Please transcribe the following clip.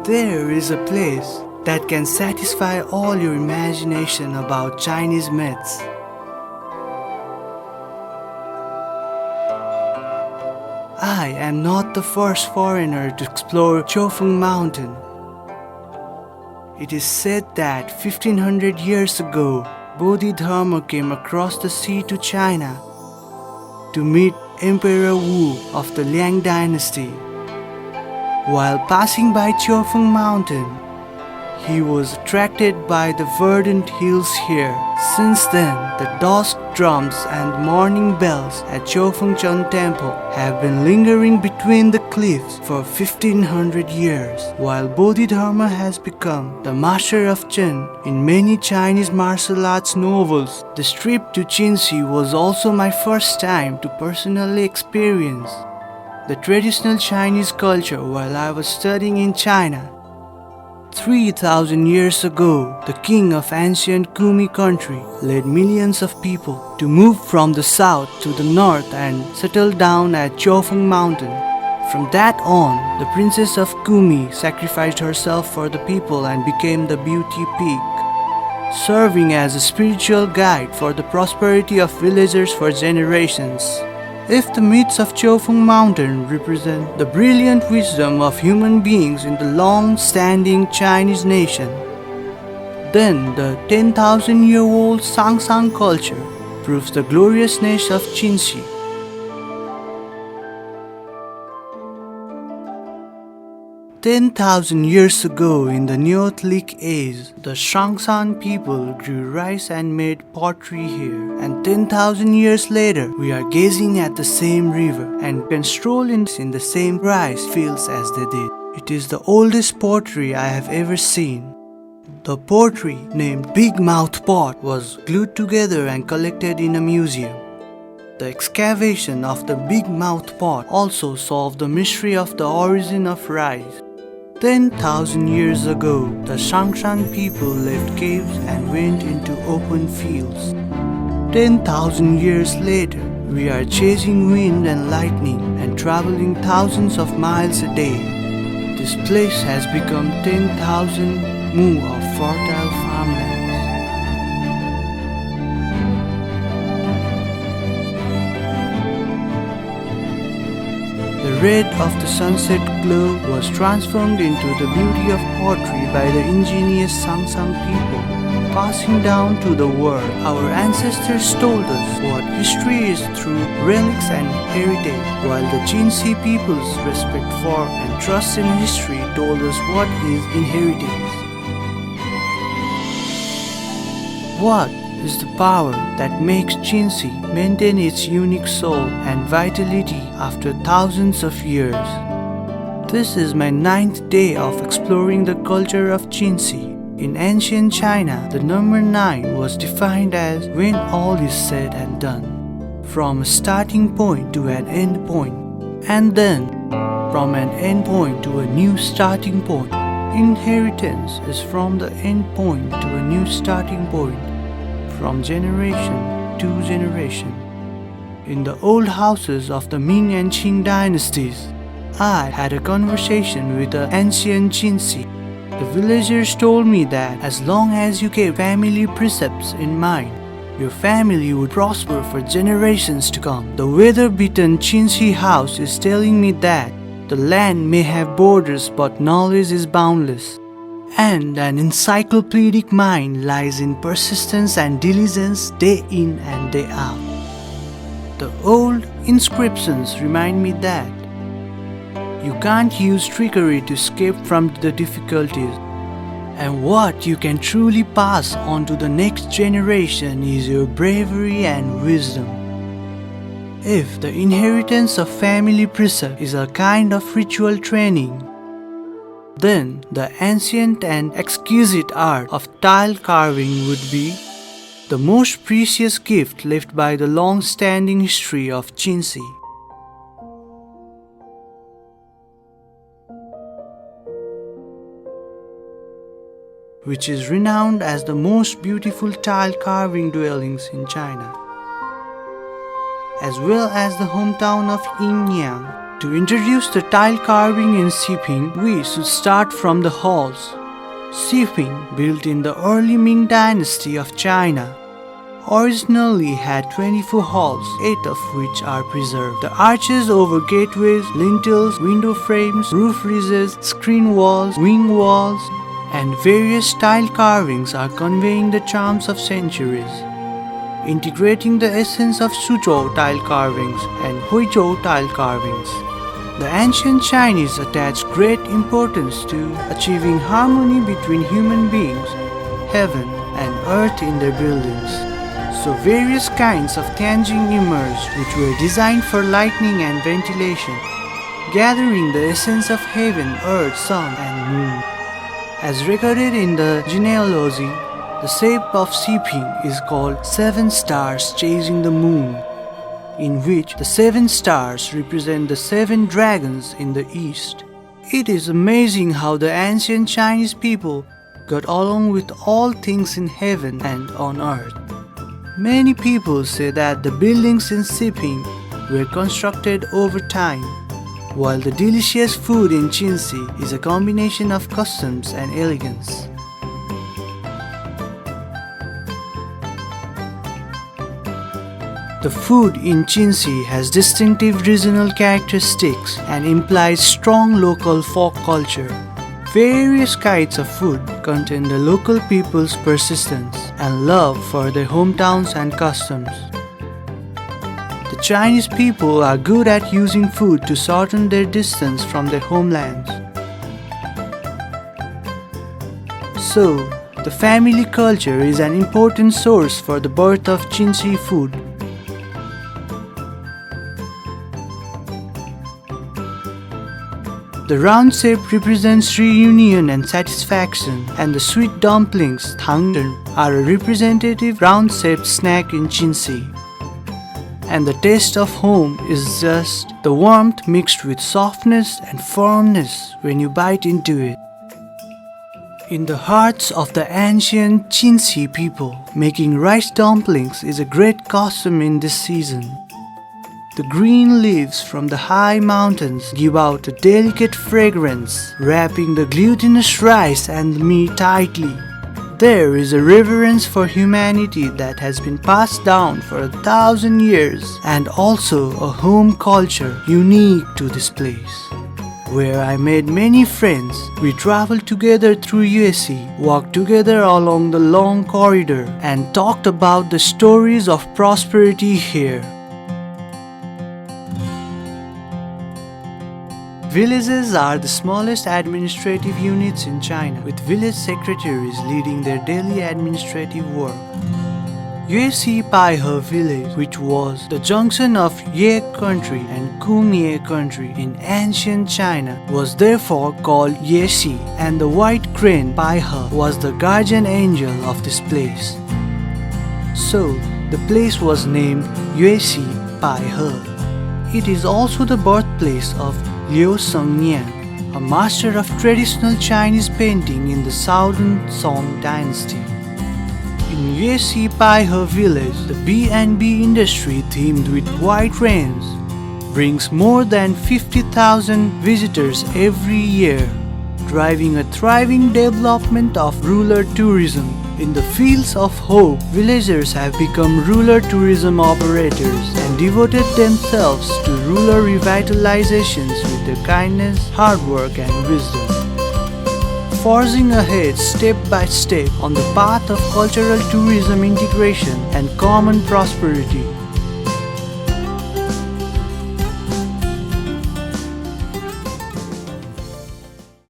There is a place that can satisfy all your imagination about Chinese myths. I am not the first foreigner to explore Chofeng Mountain. It is said that 1500 years ago, Bodhidharma came across the sea to China to meet Emperor Wu of the Liang dynasty. While passing by Chofeng Mountain, he was attracted by the verdant hills here. Since then, the dusk drums and morning bells at Chofengcheng Temple have been lingering between the cliffs for 1500 years, while Bodhidharma has become the master of Chen in many Chinese martial arts novels. This trip to Jinxi was also my first time to personally experience the traditional Chinese culture while I was studying in China. 3,000 years ago, the king of ancient Kumi country led millions of people to move from the south to the north and settle down at Chofeng Mountain. From that on, the princess of Kumi sacrificed herself for the people and became the beauty peak, serving as a spiritual guide for the prosperity of villagers for generations. If the myths of Chofeng Mountain represent the brilliant wisdom of human beings in the long-standing Chinese nation, then the 10,000-year-old Sangsang culture proves the gloriousness of Jinxi. 10,000 years ago in the Neolithic age, the Shangshan people grew rice and made pottery here. And 10,000 years later, we are gazing at the same river and can stroll in the same rice fields as they did. It is the oldest pottery I have ever seen. The pottery, named Big Mouth Pot, was glued together and collected in a museum. The excavation of the Big Mouth Pot also solved the mystery of the origin of rice. 10,000 years ago, the Shangshan people left caves and went into open fields. 10,000 years later, we are chasing wind and lightning and traveling thousands of miles a day. This place has become 10,000 mu of fertile farmlands. The red of the sunset glow was transformed into the beauty of pottery by the ingenious Sangsang people, passing down to the world. Our ancestors told us what history is through relics and heritage, while the Jinhua people's respect for and trust in history told us what is inheritance. What is the power that makes Jinhua maintain its unique soul and vitality after thousands of years? This is my 9th day of exploring the culture of Jinhua. In ancient China, the number 9 was defined as when all is said and done, from a starting point to an end point, and then from an end point to a new starting point. Inheritance is from the end point to a new starting point, from generation to generation. In the old houses of the Ming and Qing dynasties, I had a conversation with the ancient Jinhua. The villagers told me that as long as you keep family precepts in mind, your family would prosper for generations to come. The weather-beaten Jinhua house is telling me that the land may have borders but knowledge is boundless, and an encyclopedic mind lies in persistence and diligence day in and day out. The old inscriptions remind me that you can't use trickery to escape from the difficulties, and what you can truly pass on to the next generation is your bravery and wisdom. If the inheritance of family precept is a kind of ritual training, then the ancient and exquisite art of tile carving would be the most precious gift left by the long-standing history of Jinhua. Which is renowned as the most beautiful tile carving dwellings in China, as well as the hometown of Yin Yang. To introduce the tile carving in Xiping, we should start from the halls. Xiping, built in the early Ming dynasty of China, originally had 24 halls, 8 of which are preserved. The arches over gateways, lintels, window frames, roof ridges, screen walls, wing walls, and various tile carvings are conveying the charms of centuries, integrating the essence of Suzhou tile carvings and Huizhou tile carvings. The ancient Chinese attached great importance to achieving harmony between human beings, heaven, and earth in their buildings. So various kinds of tianjin emerged which were designed for lighting and ventilation, gathering the essence of heaven, earth, sun, and moon. As recorded in the genealogy, the shape of Xiping is called 7 stars chasing the moon, in which the 7 stars represent the 7 dragons in the east. It is amazing how the ancient Chinese people got along with all things in heaven and on earth. Many people say that the buildings in Xiping were constructed over time, while the delicious food in Jinxi is a combination of customs and elegance. The food in Jinxi has distinctive regional characteristics and implies strong local folk culture. Various kinds of food contain the local people's persistence and love for their hometowns and customs. The Chinese people are good at using food to shorten their distance from their homelands. So, the family culture is an important source for the birth of Jinxi food. The round shape represents reunion and satisfaction, and the sweet dumplings, Hangzhou, are a representative round-shaped snack in Jinxi. And the taste of home is just the warmth mixed with softness and firmness when you bite into it. In the hearts of the ancient Jinxi people, making rice dumplings is a great custom in this season. The green leaves from the high mountains give out a delicate fragrance, wrapping the glutinous rice and the meat tightly. There is a reverence for humanity that has been passed down for 1,000 years, and also a home culture unique to this place, where I made many friends. We traveled together through USC, walked together along the long corridor, and talked about the stories of prosperity here. Villages are the smallest administrative units in China, with village secretaries leading their daily administrative work. Yuesi Paihe village, which was the junction of Ye country and Kungye country in ancient China, was therefore called Yexi, and the white crane Paihe was the guardian angel of this place. So, the place was named Yuesi Paihe. It is also the birthplace of Liu Shengnian, a master of traditional Chinese painting in the Southern Song dynasty. In Yuesi Paihe village, the B&B industry themed with white cranes brings more than 50,000 visitors every year, driving a thriving development of rural tourism. In the fields of hope, villagers have become rural tourism operators and devoted themselves to rural revitalizations with their kindness, hard work, and wisdom. Forging ahead step by step on the path of cultural tourism integration and common prosperity.